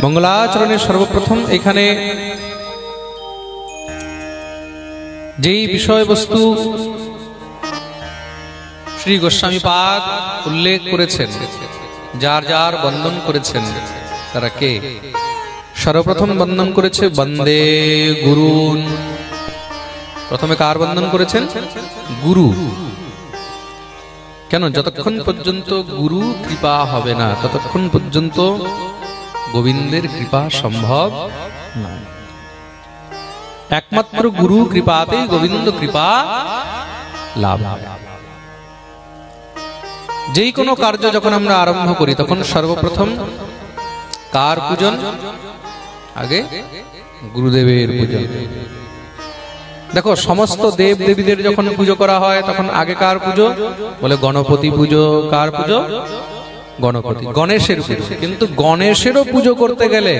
মঙ্গলাচরণের সর্বপ্রথম এখানে যেই বিষয়বস্তু শ্রী গোস্বামী পাদ উল্লেখ করেছেন, যার যার বন্দন করেছেন তারা কে? সর্বপ্রথম বন্দন করেছে বন্দে গুরুন। প্রথমে কার বন্দন করেছেন? গুরু। কেন? যতক্ষণ পর্যন্ত গুরু কৃপা হবে না ততক্ষণ পর্যন্ত গোবিন্দের কৃপা সম্ভব নয়। একমাত্র গুরু কৃপাতেই গোবিন্দ কৃপা লাভ। যেই কোনো কার্য যখন আমরা আরম্ভ করি তখন সর্বপ্রথম কার পূজন? আগে গুরুদেবের পূজন। দেখো, সমস্ত দেব দেবীদের যখন পুজো করা হয় তখন আগে কার পুজো? বলে গণপতি পুজো। কার পুজো? গণপতি, গণেশের পুজো। কিন্তু গণেশেরও পুজো করতে গেলে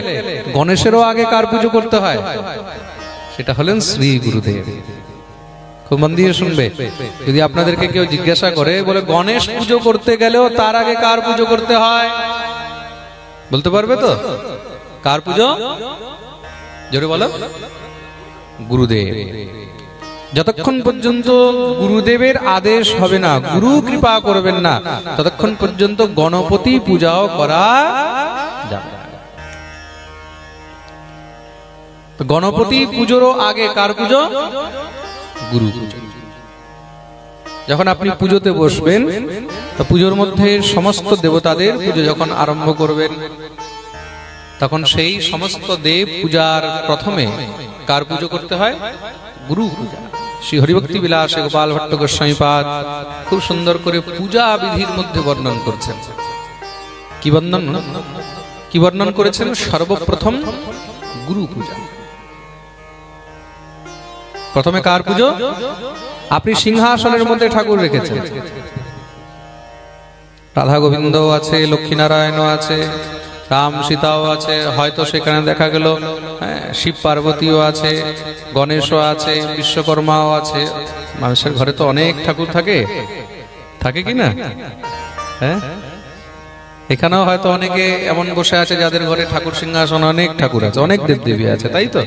গণেশেরও আগে কার পুজো করতে হয়? সেটা হলেন শ্রী গুরুদেব। খুব মন দিয়ে শুনবে। যদি আপনাদেরকে কেউ জিজ্ঞাসা করে, বলে গণেশ পুজো করতে গেলেও তার আগে কার পুজো করতে হয়, বলতে পারবে তো? কার পুজো? জোরে বলো। গুরুদেব। যতক্ষণ পর্যন্ত গুরুদেবের আদেশ হবে না, গুরু কৃপা করবেন না, ততক্ষণ পর্যন্ত গণপতি পূজাও করা যাবে না। গণপতি পুজোরও আগে কার পুজো? গুরু পুজো। যখন আপনি পুজোতে বসবেন, পুজোর মধ্যে সমস্ত দেবতাদের পুজো যখন আরম্ভ করবেন, তখন সেই সমস্ত দেব পূজার প্রথমে কার পুজো করতে হয়? গুরু পূজা। শ্রী হরিভক্তি বিলাসে গোপাল ভট্ট গোস্বামী পাদ খুব সুন্দর করে পূজা বিধির মধ্যে বর্ণন করছেন। কি বর্ণন করেছেন? সর্বপ্রথম গুরু পূজা। প্রথমে কার পুজো? আপনি সিংহাসনের মধ্যে ঠাকুর রেখেছেন, রাধা গোবিন্দ আছে, লক্ষ্মীনারায়ণও আছে, রাম সীতাও আছে, হয়তো সেখানে দেখা গেল শিব পার্বতীও আছে, গণেশও আছে, বিশ্বকর্মাও আছে। মানুষের ঘরে তো অনেক ঠাকুর থাকে, থাকে কি না? হ্যাঁ, এখানেও হয়তো অনেকে এমন বসে আছে যাদের ঘরে ঠাকুর সিংহাসন, অনেক ঠাকুর আছে, অনেক দেবদেবী আছে, তাই তো?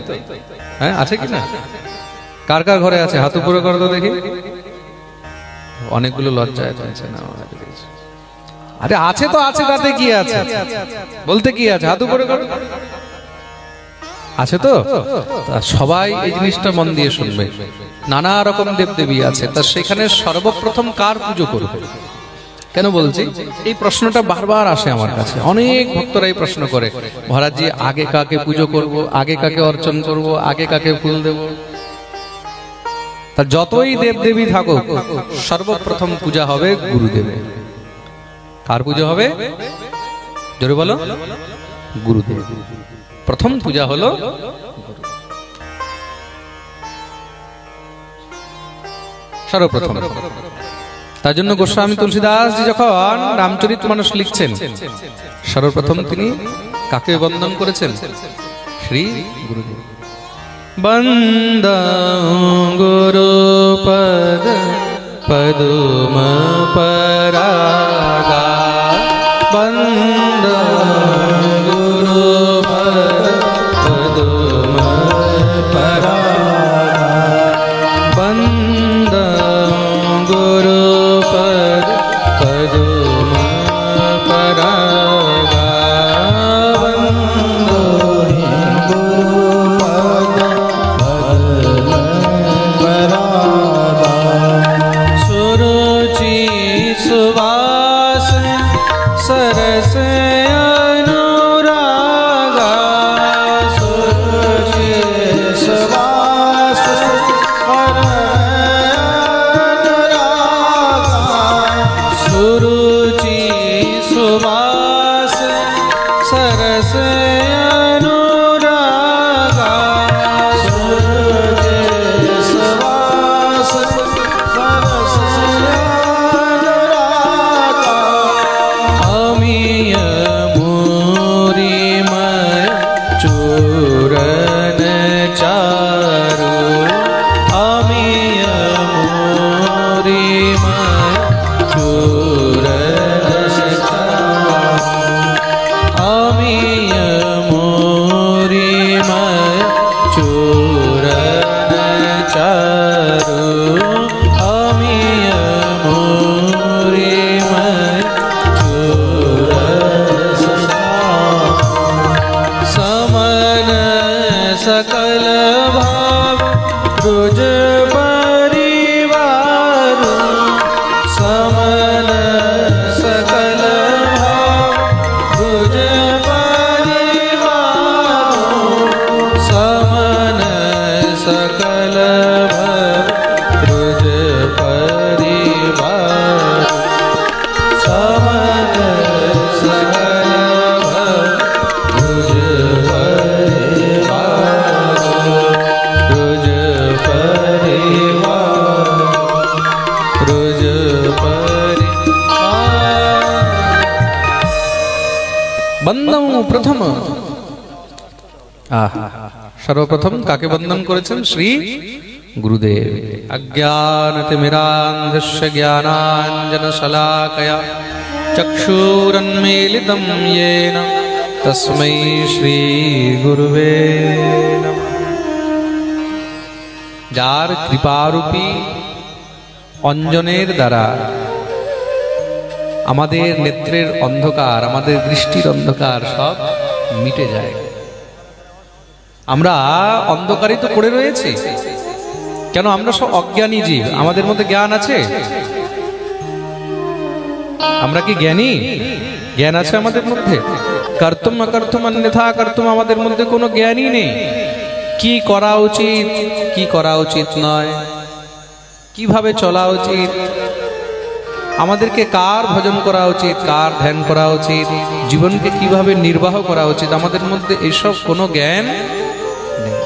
হ্যাঁ, আছে কি না? কার কার ঘরে আছে? হাত উপরে করো তো দেখি। অনেকগুলো লজ্জায় আছে না? আরে আছে তো আছে, তাতে কি আছে? বলতে কি আছে? হাত উপরে করো। আছে তো? সবাই এই জিনিসটা মন দিয়ে শুনবে। নানা রকম দেবদেবী আছে, তা সেখানে সর্বপ্রথম কার পুজো করবে? কেন বলছি? এই প্রশ্নটা বারবার আসে আমার কাছে। অনেক ভক্তরা এই প্রশ্ন করে, মহারাজজি আগে কাকে পুজো করব, আগে কাকে অর্চন করব, আগে কাকে ফুল দেব? তা যতই দেবদেবী থাকুক, সর্বপ্রথম পূজা হবে গুরুদেবের। কার পুজো হবে? জোরে বলো। গুরুদেব। প্রথম পূজা হলো সর্বপ্রথম। তার জন্য গোস্বামী তুলসীদাস জি যখন রামচরিতমানস লিখছেন, সর্বপ্রথম তিনি কাকে বন্দন করেছেন? শ্রী গুরুদেব। বন্দং গুরুপদ পদুম পরাগা, বন্দং গুরুপদ পদুম পরাগা, বন্দং গুরুপদ পদুম পরাগা, বন্দং গুরুপদ পদুম পরাগা, সুরুচি সুবাস सरस अनु सकल भाव ब्रज परिवार समन सकल भाव ब्रज परिवार समन सकल भाव ब्रज परिवार समन सकल भाव ब्रज বন্দন প্রথম সর্বপ্রথম কাকে বন্দন করেছেন? শ্রী গুরুদেব। অজ্ঞানতিমিরান্ধস্য জ্ঞানাঞ্জনশলাকয়া চক্ষুরন্মীলিতং येन তস্मै শ্রী গুরুবে নমঃ। যার কৃপারূপী অঞ্জনের দ্বারা আমাদের নেত্রের অন্ধকার, আমাদের দৃষ্টির অন্ধকার সব মিটে যায়। আমরা অন্ধকারিত পড়ে রয়েছি কেন? আমরা সব অজ্ঞানী জীব। আমাদের মধ্যে জ্ঞান আছে? আমরা কি জ্ঞানী? জ্ঞান আছে আমাদের মধ্যে? কর্তুম অকর্তুম অন্যথা কর্তুম আমাদের মধ্যে কোনো জ্ঞানই নেই। কি করা উচিত, কি করা উচিত নয়, কিভাবে চলা উচিত, আমাদেরকে কার ভজন করা উচিত, কার ধ্যান করা উচিত, জীবনকে কিভাবে নির্বাহ করা উচিত, আমাদের মধ্যে এসব কোনো জ্ঞান নেই।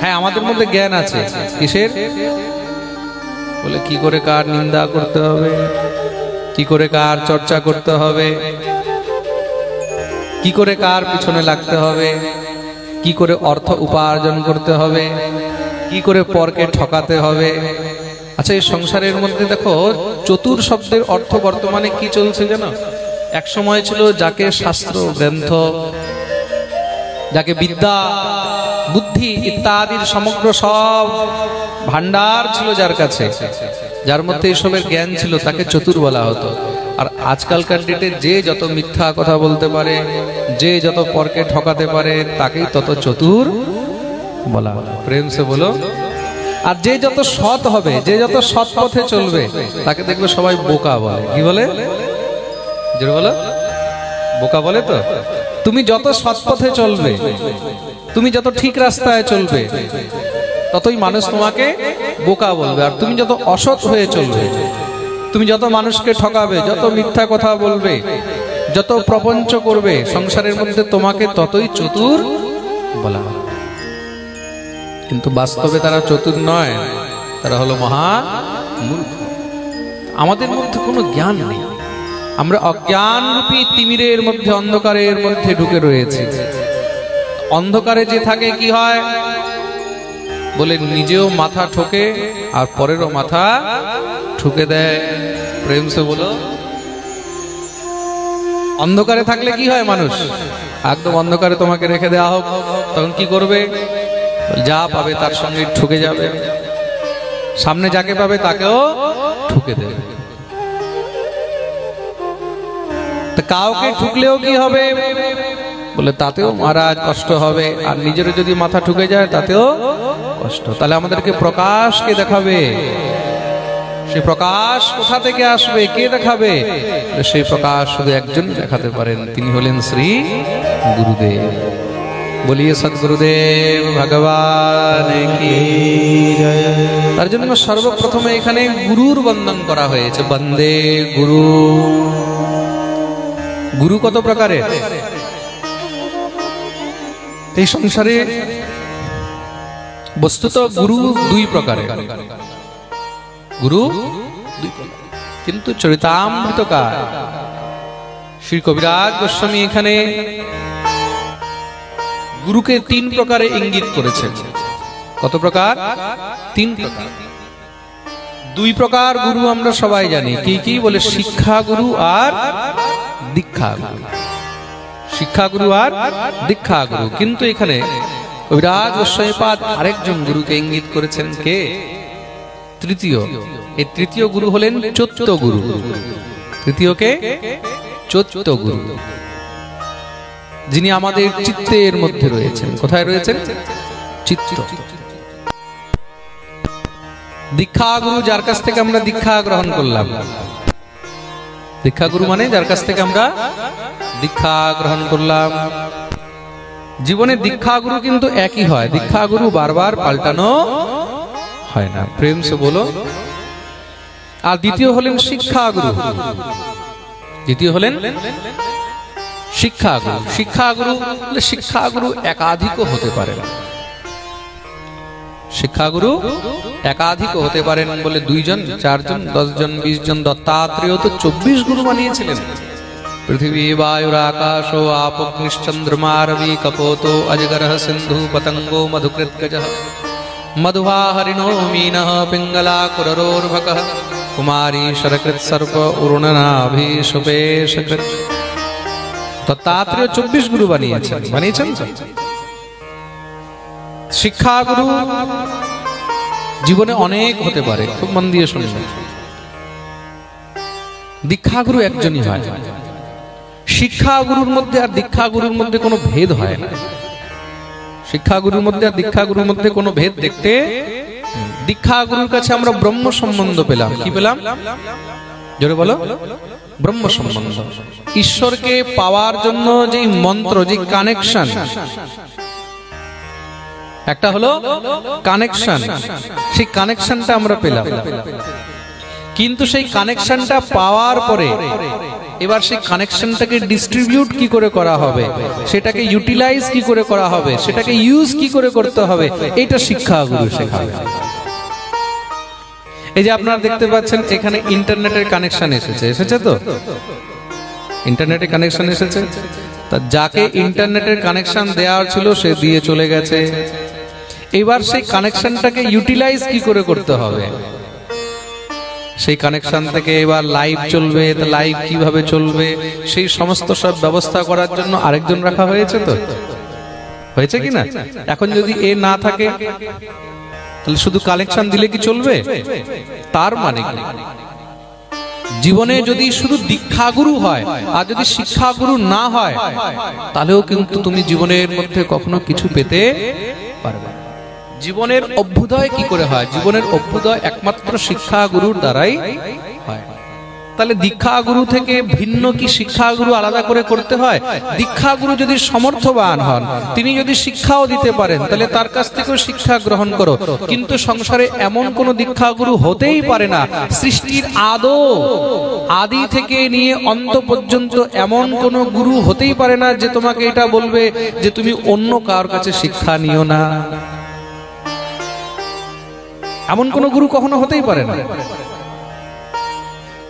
হ্যাঁ, আমাদের মধ্যে জ্ঞান আছে। কিসের? বলে কি করে কার নিন্দা করতে হবে, কি করে কার চর্চা করতে হবে, কি করে কার পিছনে লাগতে হবে, কি করে অর্থ উপার্জন করতে হবে, কি করে পরকে ঠকাতে হবে। আচ্ছা, এই সংসারের মধ্যে দেখো চতুর শব্দের অর্থ বর্তমানে কি চলছে জানো? এক সময় ছিল যাকে শাস্ত্র গ্রন্থ, যাকে বিদ্যা বুদ্ধি ইত্যাদির সমগ্র সব ভান্ডার ছিল যার কাছে, যার মধ্যে এসবের জ্ঞান ছিল, তাকে চতুর বলা হতো। আর আজকালকার ডেটে যে যত মিথ্যা কথা বলতে পারে, যে যত পরকে ঠকাতে পারে, তাকেই তত চতুর বলা হয়। প্রেম সে বলো। আর যে যত সৎ হবে, যে যত সৎ পথে চলবে, তাকে দেখবে সবাই বোকা বলে। কি বলে? জোরে বলো। বোকা বলে তো? তুমি যত সৎ পথে চলবে, তুমি যত ঠিক রাস্তায় চলবে, ততই মানুষ তোমাকে বোকা বলবে। আর তুমি যত অসৎ হয়ে চলবে, তুমি যত মানুষকে ঠকাবে, যত মিথ্যা কথা বলবে, যত প্রপঞ্চ করবে সংসারের মধ্যে, তোমাকে ততই চতুর বলা হবে। কিন্তু বাস্তবে তারা চতুর নয়, তারা হলো মহা মূর্খ। আমাদের মধ্যে কোনো জ্ঞান নেই। আমরা অজ্ঞান রূপী তিমিরের মধ্যে, অন্ধকারের মধ্যে ঢুকে রয়েছে। অন্ধকারে যে থাকে কি হয়? বলে নিজেও মাথা ঠোকে আর পরেরও মাথা ঠুকে দেয়। প্রেম সে বলো। অন্ধকারে থাকলে কি হয়? মানুষ একদম অন্ধকারে তোমাকে রেখে দেওয়া হোক, তখন কি করবে? যা পাবে তার সঙ্গে ঠুকে যাবে, সামনে যাকে পাবে তাকেও ঠুকে দেবে। কাউকে ঠুকলেও কি হবে? বলে তাতেও মহারাজ কষ্ট হবে, আর নিজের যদি মাথা ঠুকে যায় তাতেও কষ্ট। তাহলে আমাদেরকে প্রকাশকে দেখাবে। সেই প্রকাশ কোথা থেকে আসবে? কে দেখাবে? সেই প্রকাশ শুধু একজন দেখাতে পারেন, তিনি হলেন শ্রী গুরুদেব। বলিয়ে সদ্গুরুদেব ভগবান কি জয়। তার জন্য সর্বপ্রথমে এখানে গুরুর বন্দন করা হয়েছে। বন্দে গুরু। গুরু কত প্রকারের? এই সংসারে বস্তুত গুরু দুই প্রকারের। গুরু দুই প্রকার, কিন্তু চরিতামৃতকার শ্রী কবিরাজ গোস্বামী এখানে গুরুকে তিন প্রকারে ইঙ্গিত করেছেন। কত প্রকার? তিন প্রকার। দুই প্রকার গুরু আমরা সবাই জানি। কি কি? বলে শিক্ষা গুরু আর দীক্ষা গুরু। শিক্ষা গুরু আর দীক্ষা গুরু। কিন্তু এখানে কবিরাজ গোস্বামীপাদ আরেকজন গুরুকে ইঙ্গিত করেছেন। কে? তৃতীয়। এই তৃতীয় গুরু হলেন চৈত্য গুরু। তৃতীয় কে? চৈত্য গুরু। যিনি আমাদের চিত্তের মধ্যে রয়েছেন। কোথায় রয়েছেন? চিত্ত। দীক্ষাগুরু যার কাছ থেকে আমরা দীক্ষা গ্রহণ করলাম, দীক্ষাগুরু মানে যার কাছ থেকে আমরা দীক্ষা গ্রহণ করলাম। জীবনে দীক্ষাগুরু কিন্তু একই হয়, দীক্ষাগুরু বারবার পাল্টানো হয় না। প্রেম সে বলো। আর দ্বিতীয় হলেন শিক্ষাগুরু। দ্বিতীয় হলেন শিক্ষাগুরু। শিক্ষাগুরু শিক্ষাগুরু একাধিকও হতে পারে। শিক্ষাগুরু একাধিক হতে পারেন বলে 2 জন, 4 জন, 10 জন, 20 জন। দত্তাত্রেয় তো 24 গুরু বানিয়েছিলেন। পৃথিবী বায়ুর আকাশ ও আপগ্নিশ্চন্দ্রমা রবি কপোতো অজগরঃ সিন্ধু পতঙ্গো মধুকৃৎগজঃ মধুভা হরিণো মীনঃ পিঙ্গলা কুররোর্ভকঃ কুমারী শরকৃৎ সর্প উর্ণনাভিষুপেশকৃৎ। দত্তাত্রেয় 24 গুরু বানিয়েছেন। শিক্ষাগুরু জীবনে অনেক হতে পারে, খুব মন দিয়ে শুনবেন। দীক্ষাগুরু একজনই হয়। শিক্ষাগুরুর মধ্যে আর দীক্ষাগুরুর মধ্যে কোনো ভেদ হয় না। শিক্ষাগুরুর মধ্যে আর দীক্ষাগুরুর মধ্যে কোনো ভেদ দেখতে, দীক্ষাগুরুর কাছে আমরা ব্রহ্ম সম্বন্ধ পেলাম। কি পেলাম? জোরে বলো। ব্রহ্ম সম্বন্ধ। ঈশ্বরকে পাওয়ার জন্য যে মন্ত্র, যে কানেকশন, একটা হলো কানেকশন, সেই কানেকশনটা আমরা পেলাম। কিন্তু সেই কানেকশনটা পাওয়ার পরে এবার সেই কানেকশনটাকে ডিস্ট্রিবিউট কি করে করা হবে, সেটাকে ইউটিলাইজ কি করে করা হবে, সেটাকে ইউজ কি করে করতে হবে, এটা শিক্ষাগুরু শেখাবে। এই যে আপনারা দেখতে পাচ্ছেন এখানে ইন্টারনেটের কানেকশন এসেছে তো, ইন্টারনেটের কানেকশন এসেছে। তা যাকে ইন্টারনেটের কানেকশন দেওয়ার ছিল সে দিয়ে চলে গেছে। এবার সেই কানেকশনটাকে ইউটিলাইজ কি করে করতে হবে, সেই কানেকশন থেকে এবার লাইভ চলবে, তা লাইভ কিভাবে চলবে, সেই সমস্ত সব ব্যবস্থা করার জন্য আরেকজন রাখা হয়েছে তো, হয়েছে কিনা? এখন যদি এ না থাকে তাহলে শুধু কানেকশন দিলে কি চলবে? তার মানে কি, জীবনে যদি শুধু দীক্ষাগুরু হয় আর যদি শিক্ষাগুরু না হয় তাহলেও কিন্তু তুমি জীবনের মধ্যে কখনো কিছু পেতে পারবে না। জীবনের অভ্যুদয় কি করে হয়? জীবনের অভ্যুদয় একমাত্র শিক্ষাগুরুর দ্বারাই হয়। তাহলে দীক্ষাগুরু থেকে ভিন্ন কি শিক্ষাগুরু আলাদা করে করতে হয়? দীক্ষাগুরু যদি সমর্থবান হন, তিনি যদি শিক্ষাও দিতে পারেন, তাহলে তার কাছ থেকেও শিক্ষা গ্রহণ করো। কিন্তু সংসারে এমন কোন দীক্ষাগুরু হতেই পারে না, সৃষ্টির আদি থেকে নিয়ে অন্ত পর্যন্ত এমন কোন গুরু হতেই পারে না যে তোমাকে এটা বলবে যে তুমি অন্য কার কাছে শিক্ষা নিও না। এমন কোন গুরু কখনো হতেই পারে না।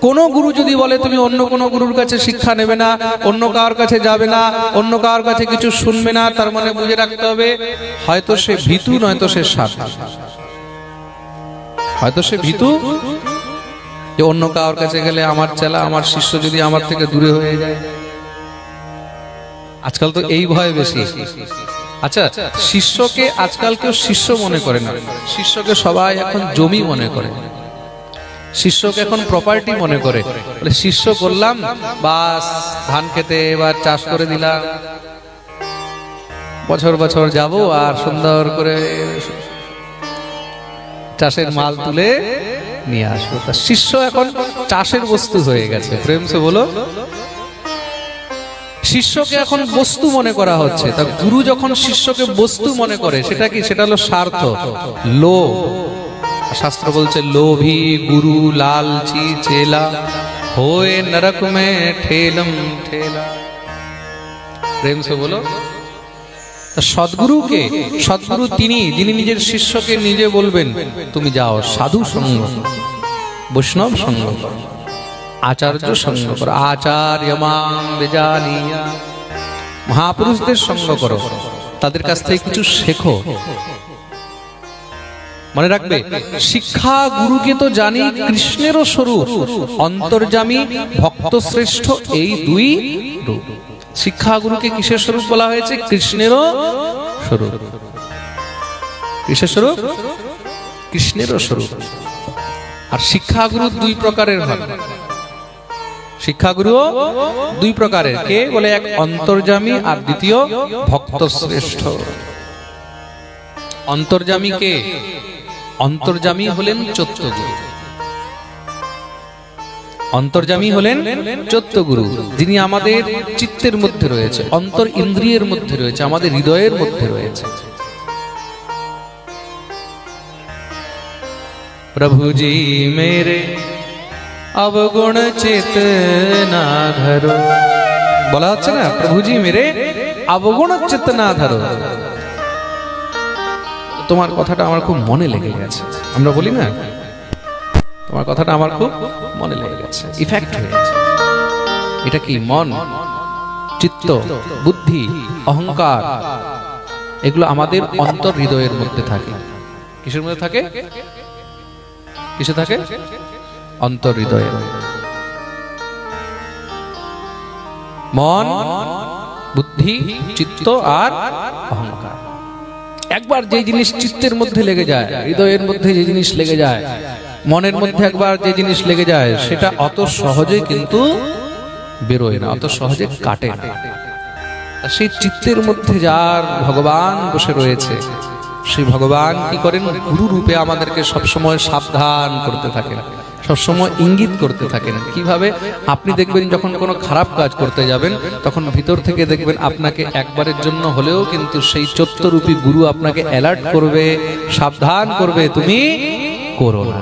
কোন গুরু যদি বলে তুমি অন্য কোন গুরুর কাছে শিক্ষা নেবে না, অন্য কার কাছে যাবে না, অন্য কার কাছে কিছু শুনবে না, তার মানে বুঝে রাখতে হবে হয়তো সে ভীতু, নয়তো সে সাধু। হয়তো সে ভীতু, যে অন্য কার কাছে গেলে আমার চেলা, আমার শিষ্য যদি আমার থেকে দূরে হয়ে যায়। আজকাল তো এই ভয় বেশি। আচ্ছা, শিষ্যকে আজকাল কেউ শিষ্য মনে করে না, শিষ্যকে সবাই এখন জমি মনে করে, শিষ্যকে এখন প্রপার্টি মনে করে। বলে শিষ্য করলাম, বাস ধান খেতে এবার চাষ করে দিলাম, বছর বছর যাব আর সুন্দর করে চাষের মাল তুলে নিয়ে আসবো। তা শিষ্য এখন চাষের বস্তু হয়ে গেছে। প্রেম সে বলো। শিষ্যকে এখন বস্তু মনে করা হচ্ছে। তা গুরু যখন শিষ্যকে বস্তু মনে করে, সেটা কি? সেটা হলো স্বার্থ, লোভ। শাস্ত্র বলছে লোভী গুরু লালচি চেলা होए नरक में ठेलम ठेला। প্রেম সে বলো। সদ্গুরুকে, সদ্গুরু তিনি যিনি নিজের শিষ্যকে নিজে বলবেন তুমি যাও সাধু সঙ্গ, বৈষ্ণব সঙ্গ করো, আচার্য সঙ্গ করো, আচার্যমাং বিজানিয়া, মহাপুরুষদের সঙ্গ করো, তাদের কাছ থেকে কিছু শেখো। মনে রাখবে, শিক্ষা গুরুকে তো জানি কৃষ্ণেরও স্বরূপ, অন্তর্যামী ভক্ত শ্রেষ্ঠ, এই দুই রূপ। শিক্ষা গুরুকে কিসের স্বরূপ বলা হয়েছে? কৃষ্ণেরও স্বরূপ। কিসের স্বরূপ? কৃষ্ণেরও স্বরূপ। আর শিক্ষা গুরু দুই প্রকারের হয়। শিক্ষাগুরু দুই প্রকারের, কে বলে? এক অন্তর্যামী আর দ্বিতীয় ভক্ত শ্রেষ্ঠ। অন্তর্যামী কে? অন্তর্যামী হলেন চৈত্যগুরু। অন্তর্যামী হলেন চৈত্যগুরু, যিনি আমাদের চিত্তের মধ্যে রয়েছে, অন্তর ইন্দ্রিয়ের মধ্যে রয়েছে, আমাদের হৃদয়ের মধ্যে রয়েছে। প্রভুজি মেরে অবগুণ চেতনা ধরো, বলা হচ্ছে না, প্রভুজি মেরে অবগুণ চেতনা ধরো। তোমার কথাটা আমার খুব মনে লেগে গেছে, আমরা বলি না, তোমার কথাটা আমার খুব মনে লেগে গেছে, ইফেক্ট হয়ে গেছে। এটা কি? মন, চিত্ত, বুদ্ধি, অহংকার, এগুলো আমাদের অন্তর হৃদয়ের মধ্যে থাকে। কিসের মধ্যে থাকে? কিসে থাকে? অন্তর হৃদয়ে। মন, বুদ্ধি, চিত্ত আর অহংকার। একবার যে জিনিস চিত্তের মধ্যে লেগে যায়, হৃদয়ের মধ্যে যে জিনিস লেগে যায়, মনের মধ্যে একবার যে জিনিস লেগে যায়, সেটা অত সহজে কিন্তু বেরোয় না, অত সহজে কাটে না। সেই চিত্তের মধ্যে যার ভগবান বসে রয়েছে, সেই ভগবান কি করেন? গুরু রূপে আমাদেরকে সবসময় সাবধান করতে থাকেন, সবসময় ইঙ্গিত করতে থাকেন। কিভাবে? আপনি দেখবেন যখন কোনো খারাপ কাজ করতে যাবেন, তখন ভিতর থেকে দেখবেন আপনাকে একবারের জন্য হলেও কিন্তু সেই চৈত্যরূপী গুরু আপনাকে অ্যালার্ট করবে, সাবধান করবে, তুমি করো না।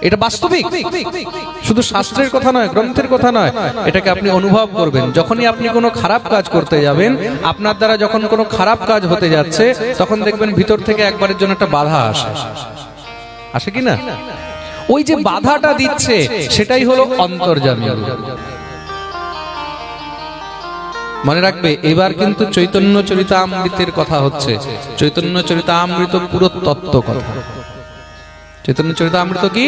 এটা বাস্তবিক, শুধু শাস্ত্রের কথা নয়, গ্রন্থের কথা নয়, এটাকে আপনি অনুভব করবেন। যখনই আপনি কোনো খারাপ কাজ করতে যাবেন, আপনার দ্বারা যখন কোনো খারাপ কাজ হতে যাচ্ছে, তখন দেখবেন ভিতর থেকে একবারের জন্য একটা বাধা আসে, আসে কি না? ওই যে বাধাটা দিচ্ছে, সেটাই হলো অন্তর্যামী। মনে রাখবে, এবার কিন্তু চৈতন্য চরিতামৃতের কথা হচ্ছে। চৈতন্য চরিতামৃত পুরো তত্ত্ব কথা। চৈতন্য চরিতামৃত কি?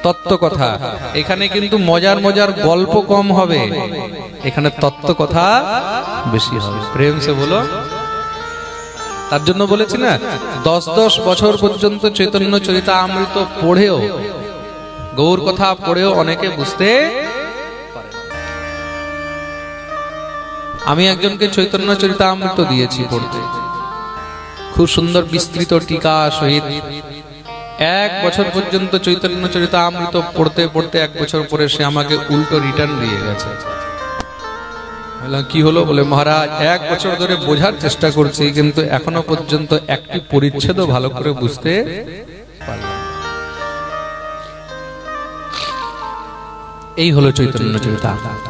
তত্ত্ব কথা। এখানে কিন্তু মজার মজার গল্প কম হবে, এখানে তত্ত্ব কথা বেশি হবে। প্রেম সে বলো। তার জন্য বলেছি না, 10 বছর পর্যন্ত চৈতন্য চরিতামৃত পড়েও, গৌর কথা পড়েও অনেকে বুঝতে পারে। আমি একজনকে চৈতন্য চরিতামৃত দিয়েছি পড়তে, খুব সুন্দর বিস্তৃত টিকা সহিত। 1 বছর পর্যন্ত চৈতন্য চরিতামৃত পড়তে পড়তে 1 বছর পরে সে আমাকে উল্টো রিটার্ন দিয়ে গেছে। কি হলো? বলে, মহারাজ 1 বছর ধরে বোঝার চেষ্টা করছি, কিন্তু এখনো পর্যন্ত একটি পরিচ্ছেদও ভালো করে বুঝতে পারলাম। এই হলো চৈতন্য চরিতামৃত।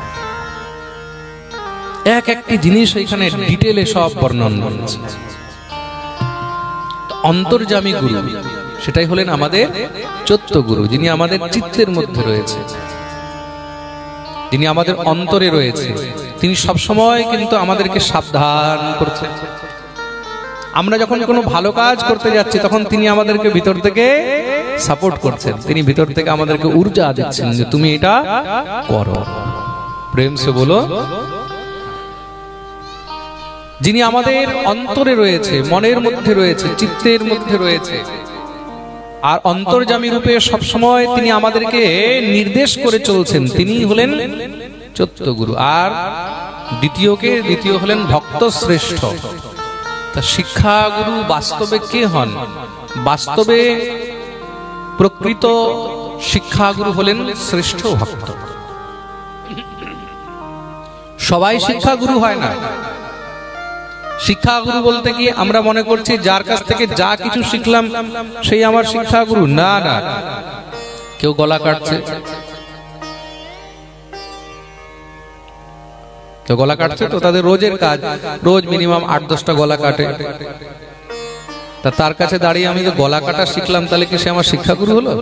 এক একটি জিনিস এখানে ডিটেলে সব বর্ণন করেছে। অন্তর্যামী গুরু, সেটাই হলেন আমাদের চৈত্যগুরু, যিনি আমাদের চিত্তের মধ্যে রয়েছে, যিনি আমাদের অন্তরে রয়েছে। তিনি সব সময় কিন্তু আমাদেরকে সাবধান করছেন। আমরা যখন কোনো ভালো কাজ করতে যাচ্ছি, তখন তিনি আমাদেরকে ভিতর থেকে সাপোর্ট করছেন, তিনি ভিতর থেকে আমাদেরকে ঊর্জা দিচ্ছেন যে তুমি এটা করো। প্রেম সে বলো। যিনি আমাদের অন্তরে রয়েছে, মনের মধ্যে রয়েছে, চিত্তের মধ্যে রয়েছে, আর অন্তর্যামী রূপে সবসময় তিনি আমাদেরকে নির্দেশ করে চলছেন, তিনি হলেন চৈত্যগুরু। আর দ্বিতীয় হলেন ভক্ত শ্রেষ্ঠ। তা শিক্ষাগুরু বাস্তবে কে হন? বাস্তবে প্রকৃত শিক্ষাগুরু হলেন শ্রেষ্ঠ ভক্ত। সবাই শিক্ষাগুরু হয় না। শিক্ষাগুরু বলতে কি আমরা মনে করছি যার কাছ থেকে যা কিছু শিখলাম সেই আমার শিক্ষাগুরু? না না, কেউ গলা কাটছে, কেউ গলা কাটছে, তো তাদের রোজের কাজ, রোজ মিনিমাম 8-10টা গলা কাটে। তা তার কাছে দাঁড়িয়ে আমি যে গলা কাটা শিখলাম, তাহলে কি সে আমার শিক্ষাগুরু হলো?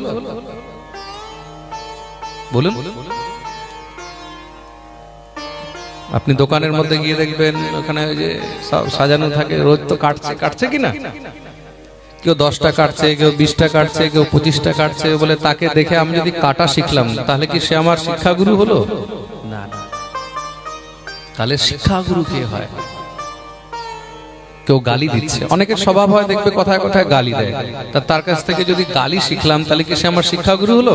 বলুন। আপনি দোকানের মধ্যে গিয়ে দেখবেন ওখানে ওই যে সাজানো থাকে, রোজ তো কাটছে কিনা? কেউ 10টা কাটছে, কেউ 20টা কাটছে, কেউ 25টা কাটছে। বলে তাকে দেখে আমি যদি কাটা শিখলাম, তাহলে কি সে আমার শিক্ষাগুরু হলো? না না। তাহলে শিক্ষাগুরু কে হয়? কেউ গালি দিচ্ছে, অনেকের স্বভাব হয় দেখবে কথায় কথায় গালি দেয়, তার কাছ থেকে যদি গালি শিখলাম, তাহলে কি সে আমার শিক্ষাগুরু হলো?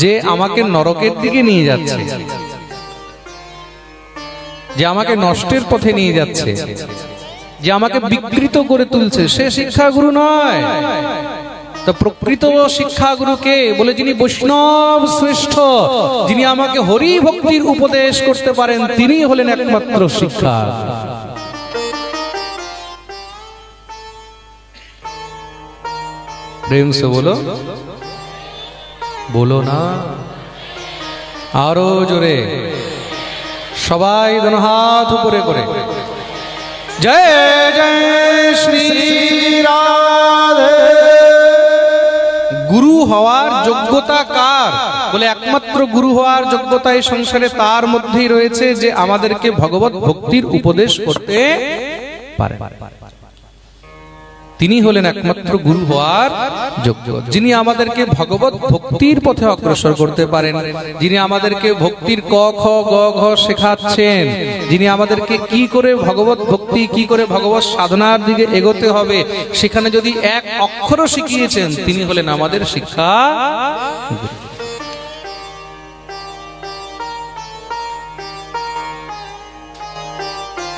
যে আমাকে নরকের দিকে নিয়ে যাচ্ছে, যে আমাকে নষ্টের পথে নিয়ে যাচ্ছে, যে আমাকে বিকৃত করে তুলছে, সে শিক্ষাগুরু নয়। তো প্রকৃত শিক্ষাগুরুকে বলে, যিনি বৈষ্ণব শ্রেষ্ঠ, যিনি আমাকে হরি ভক্তির উপদেশ করতে পারেন, তিনি হলেন একমাত্র শিক্ষা। প্রেম সে বলো, বলো না আরো জোরে, সবাই দোনো হাত উপরে করে জয় জয় শ্রী রাধে। গুরু হওয়ার যোগ্যতা কার? বলে একমাত্র গুরু হওয়ার যোগ্যতা এই সংসারে তার মধ্যেই রয়েছে যে আমাদেরকে ভগবত ভক্তির উপদেশ করতে পারে। তিনি হলেন একমাত্র গুরু হওয়ার যোগ্য, যিনি আমাদেরকে ভগবত ভক্তির পথে অগ্রসর করতে পারেন, যিনি আমাদেরকে ভক্তির ক খ গ ঘ শেখাচ্ছেন, যিনি আমাদেরকে কি করে ভগবত ভক্তি, কি করে ভগবত সাধনার দিকে এগোতে হবে, সেখানে যদি এক অক্ষরও শিখিয়েছেন, তিনি হলেন আমাদের শিক্ষা।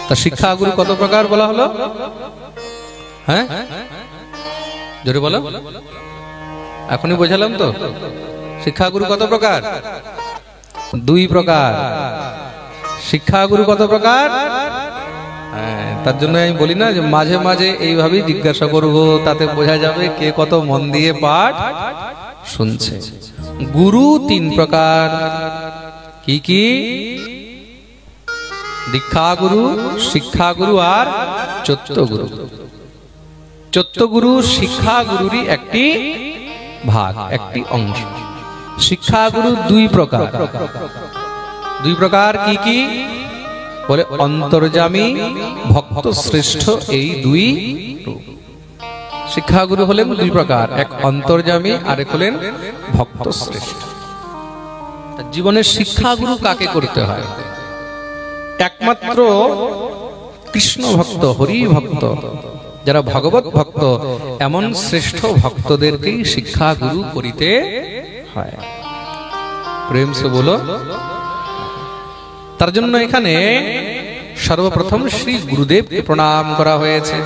তা শিক্ষাগুরু কত প্রকার বলা হলো? হ্যাঁ জোরে বলো, এখনই বোঝালাম তো। শিক্ষাগুরু কত প্রকার? দুই প্রকার। শিক্ষাগুরু কত প্রকার? তার জন্য আমি বলি না যে মাঝে মাঝে এইভাবেই জিজ্ঞাসা করব, তাতে বোঝা যাবে কে কত মন দিয়ে পাঠ শুনছে। গুরু তিন প্রকার। কি কি? দীক্ষাগুরু, শিক্ষাগুরু আর চত্বগুরু। চত্বগুরু শিক্ষাগুরুরই একটি ভাগ, একটি অংশ। শিক্ষাগুরু দুই প্রকার। দুই প্রকার কি কি? বলে অন্তর্যামী, ভক্ত শ্রেষ্ঠ, এই দুই রূপ। শিক্ষাগুরু হলেন দুই প্রকার, এক অন্তর্যামী, আরেক হলেন ভক্ত শ্রেষ্ঠ। জীবনের শিক্ষাগুরু কাকে করতে হয়? একমাত্র কৃষ্ণ ভক্ত, হরি ভক্ত, যারা ভগবত ভক্ত, এমন শ্রেষ্ঠ ভক্তদেরকেই শিক্ষাগুরু করিতে হয়। প্রেম সে বলো। তার জন্য এখানে সর্বপ্রথম শ্রী গুরুদেবকে প্রণাম করা হয়েছে।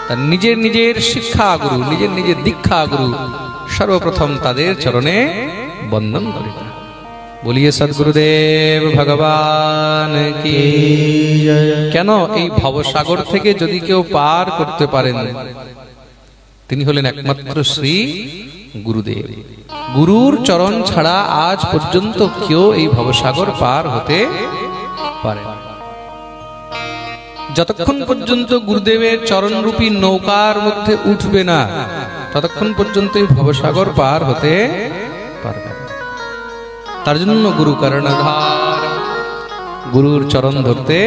তার নিজের নিজের শিক্ষাগুরু, নিজের নিজের দীক্ষাগুরু, সর্বপ্রথম তাদের চরণে বন্দন করে। বলিয়ে সদ্গুরুদেব ভগবান কি। কেন? এই ভবসাগর থেকে যদি কেউ পার করতে পারেন, তিনি হলেন একমাত্র শ্রী গুরুদেব। গুরুর চরণ ছাড়া আজ পর্যন্ত কেউ এই ভবসাগর পার হতে পারে। যতক্ষণ পর্যন্ত গুরুদেবের চরণরূপী নৌকার মধ্যে উঠবে না, ততক্ষণ পর্যন্ত এই ভবসাগর পার হতে পারবে না। তার জন্য গুরু কর্ণধার, গুরুর চরণ ধরতে,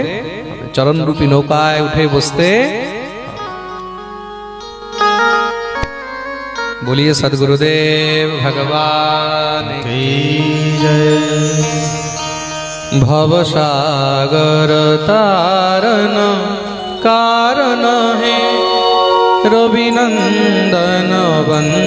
চরণ রূপী নৌকায় উঠে বসতে। বলিয়ে সদ্গুরুদেব ভগবান কি জয়। ভবসাগর তারন কারণ হে রবিনন্দন বন্দন।